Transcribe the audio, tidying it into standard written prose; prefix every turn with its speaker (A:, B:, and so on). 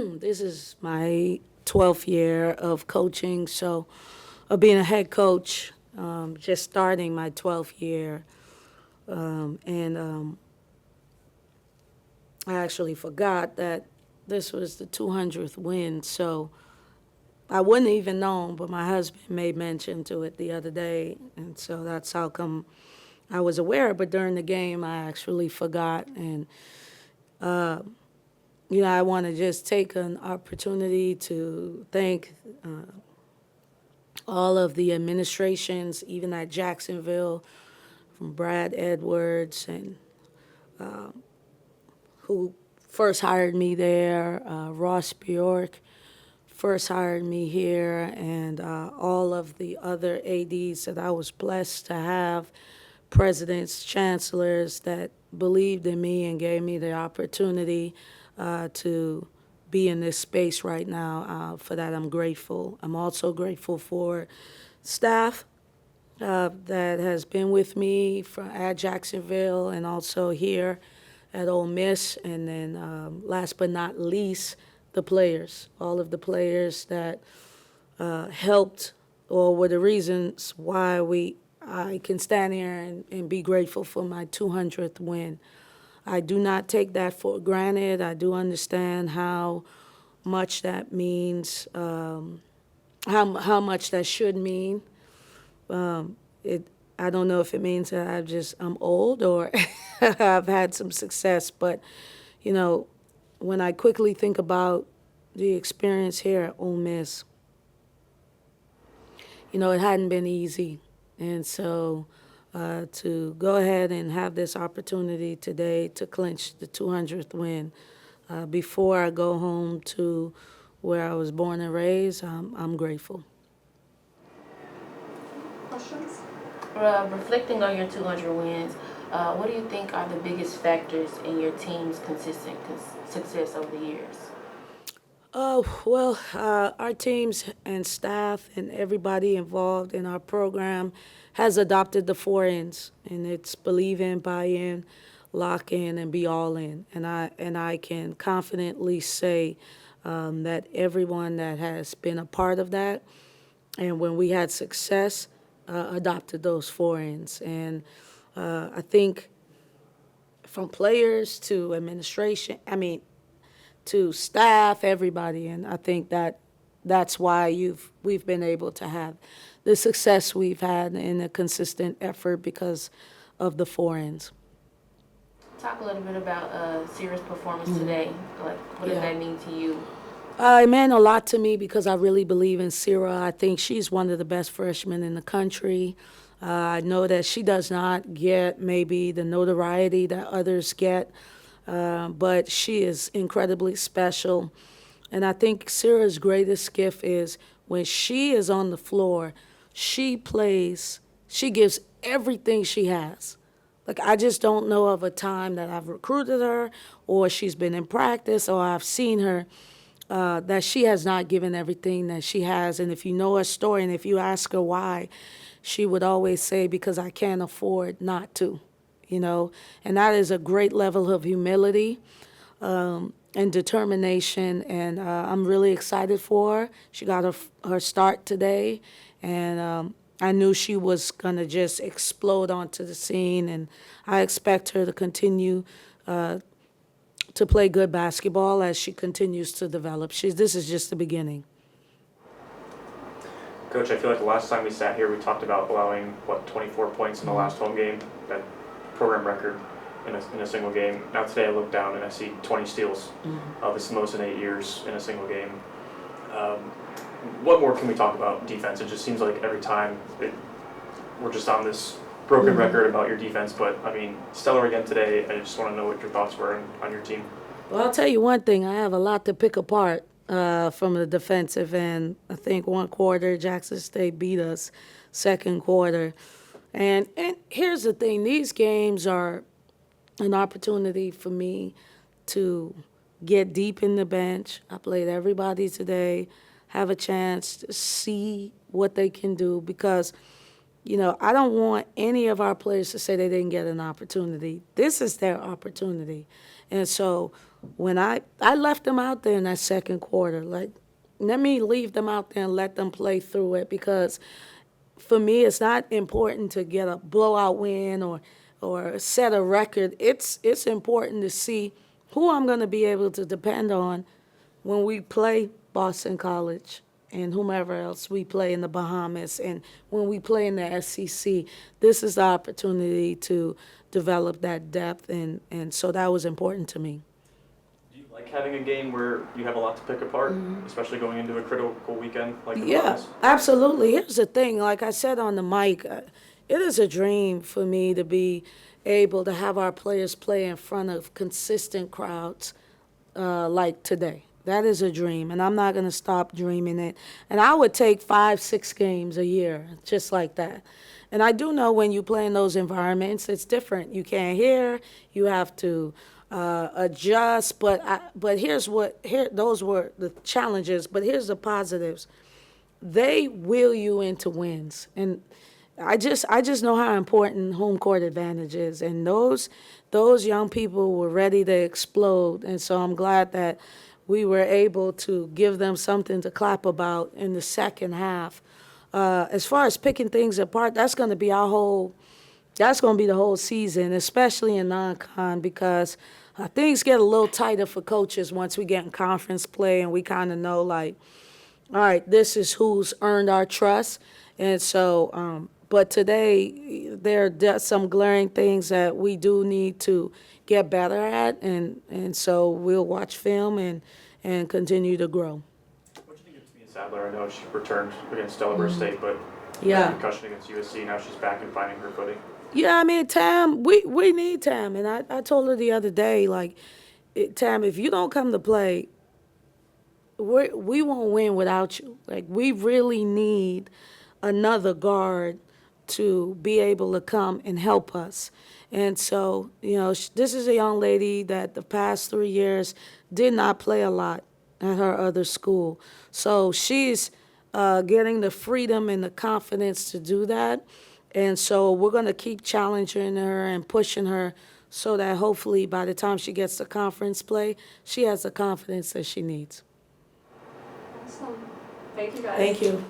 A: This is my 12th year of coaching, so of being a head coach, just starting my 12th year. And I actually forgot that this was the 200th win, so I wouldn't even known, but my husband made mention to it the other day, and so that's how come I was aware. But during the game, I actually forgot, and I want to just take an opportunity to thank all of the administrations, even at Jacksonville, from Brad Edwards and who first hired me there, Ross Bjork first hired me here, and all of the other ADs that I was blessed to have, presidents, chancellors that believed in me and gave me the opportunity to be in this space right now. For that, I'm grateful. I'm also grateful for staff that has been with me at Jacksonville and also here at Ole Miss. And then last but not least, the players, all of the players that helped or were the reasons why I can stand here and be grateful for my 200th win. I do not take that for granted. I do understand how much that means, how much that should mean. It I don't know if it means that I'm old or I've had some success, but when I quickly think about the experience here at Ole Miss, it hadn't been easy, and so to go ahead and have this opportunity today to clinch the 200th win before I go home to where I was born and raised, I'm grateful.
B: Questions?
C: Reflecting on your 200 wins, what do you think are the biggest factors in your team's consistent success over the years?
A: Oh, well, our teams and staff and everybody involved in our program has adopted the 4 Ns, and it's believe in, buy in, lock in, and be all in. And I can confidently say that everyone that has been a part of that, and when we had success, adopted those 4 Ns. And I think from players to administration, to staff, everybody, and I think that's why we've been able to have the success we've had in a consistent effort because of the 4 Ns.
C: Talk a little bit about Sierra's performance today. Like, what does that mean to you?
A: It meant a lot to me because I really believe in Sierra. I think she's one of the best freshmen in the country. I know that she does not get maybe the notoriety that others get, but she is incredibly special. And I think Sierra's greatest gift is when she is on the floor, she plays, she gives everything she has. Like, I just don't know of a time that I've recruited her or she's been in practice or I've seen her that she has not given everything that she has. And if you know her story and if you ask her why, she would always say, because I can't afford not to, And that is a great level of humility and determination. And I'm really excited for her. She got her start today. And I knew she was going to just explode onto the scene. And I expect her to continue to play good basketball as she continues to develop. This is just the beginning.
D: Coach, I feel like the last time we sat here, we talked about allowing, 24 points in the last home game, that program record in a single game. Now today I look down and I see 20 steals. It's the most in 8 years in a single game. What more can we talk about defense? It just seems like every time we're just on this broken record about your defense, but stellar again today. I just want to know what your thoughts were on your team.
A: Well, I'll tell you one thing. I have a lot to pick apart from the defensive end. I think one quarter, Jackson State beat us. Second quarter. And here's the thing. These games are an opportunity for me to get deep in the bench. I played everybody today, have a chance to see what they can do because I don't want any of our players to say they didn't get an opportunity. This is their opportunity. And so when I left them out there in that second quarter, like, let me leave them out there and let them play through it, because for me, it's not important to get a blowout win or set a record. It's important to see who I'm going to be able to depend on when we play Boston College and whomever else we play in the Bahamas, and when we play in the SEC. This is the opportunity to develop that depth, and so that was important to me.
D: Do you like having a game where you have a lot to pick apart, especially going into a critical weekend like the
A: Yeah,
D: Bahamas?
A: absolutely. Here's the thing, like I said on the mic, it is a dream for me to be able to have our players play in front of consistent crowds like today. That is a dream, and I'm not going to stop dreaming it. And I would take 5, 6 games a year, just like that. And I do know when you play in those environments, it's different. You can't hear. You have to adjust. But those were the challenges. But here's the positives. They will you into wins, and I just know how important home court advantage is, and those young people were ready to explode, and so I'm glad that we were able to give them something to clap about in the second half. As far as picking things apart, that's going to be the whole season, especially in non-con, because things get a little tighter for coaches once we get in conference play and we kind of know, like, all right, this is who's earned our trust. And so, but today there are some glaring things that we do need to get better at, and so we'll watch film and continue to grow.
D: What do you think of Tamia Sadler? I know she returned against Delaware State, but
A: Yeah.
D: concussion against USC. Now she's back and finding her footing.
A: Yeah, I mean, Tam, we need Tam. And I told her the other day, like, Tam, if you don't come to play, we won't win without you. Like, we really need another guard to be able to come and help us. And so, this is a young lady that the past 3 years did not play a lot at her other school. So she's getting the freedom and the confidence to do that. And so we're going to keep challenging her and pushing her so that hopefully by the time she gets to conference play, she has the confidence that she needs.
B: Awesome. Thank you, guys.
A: Thank you.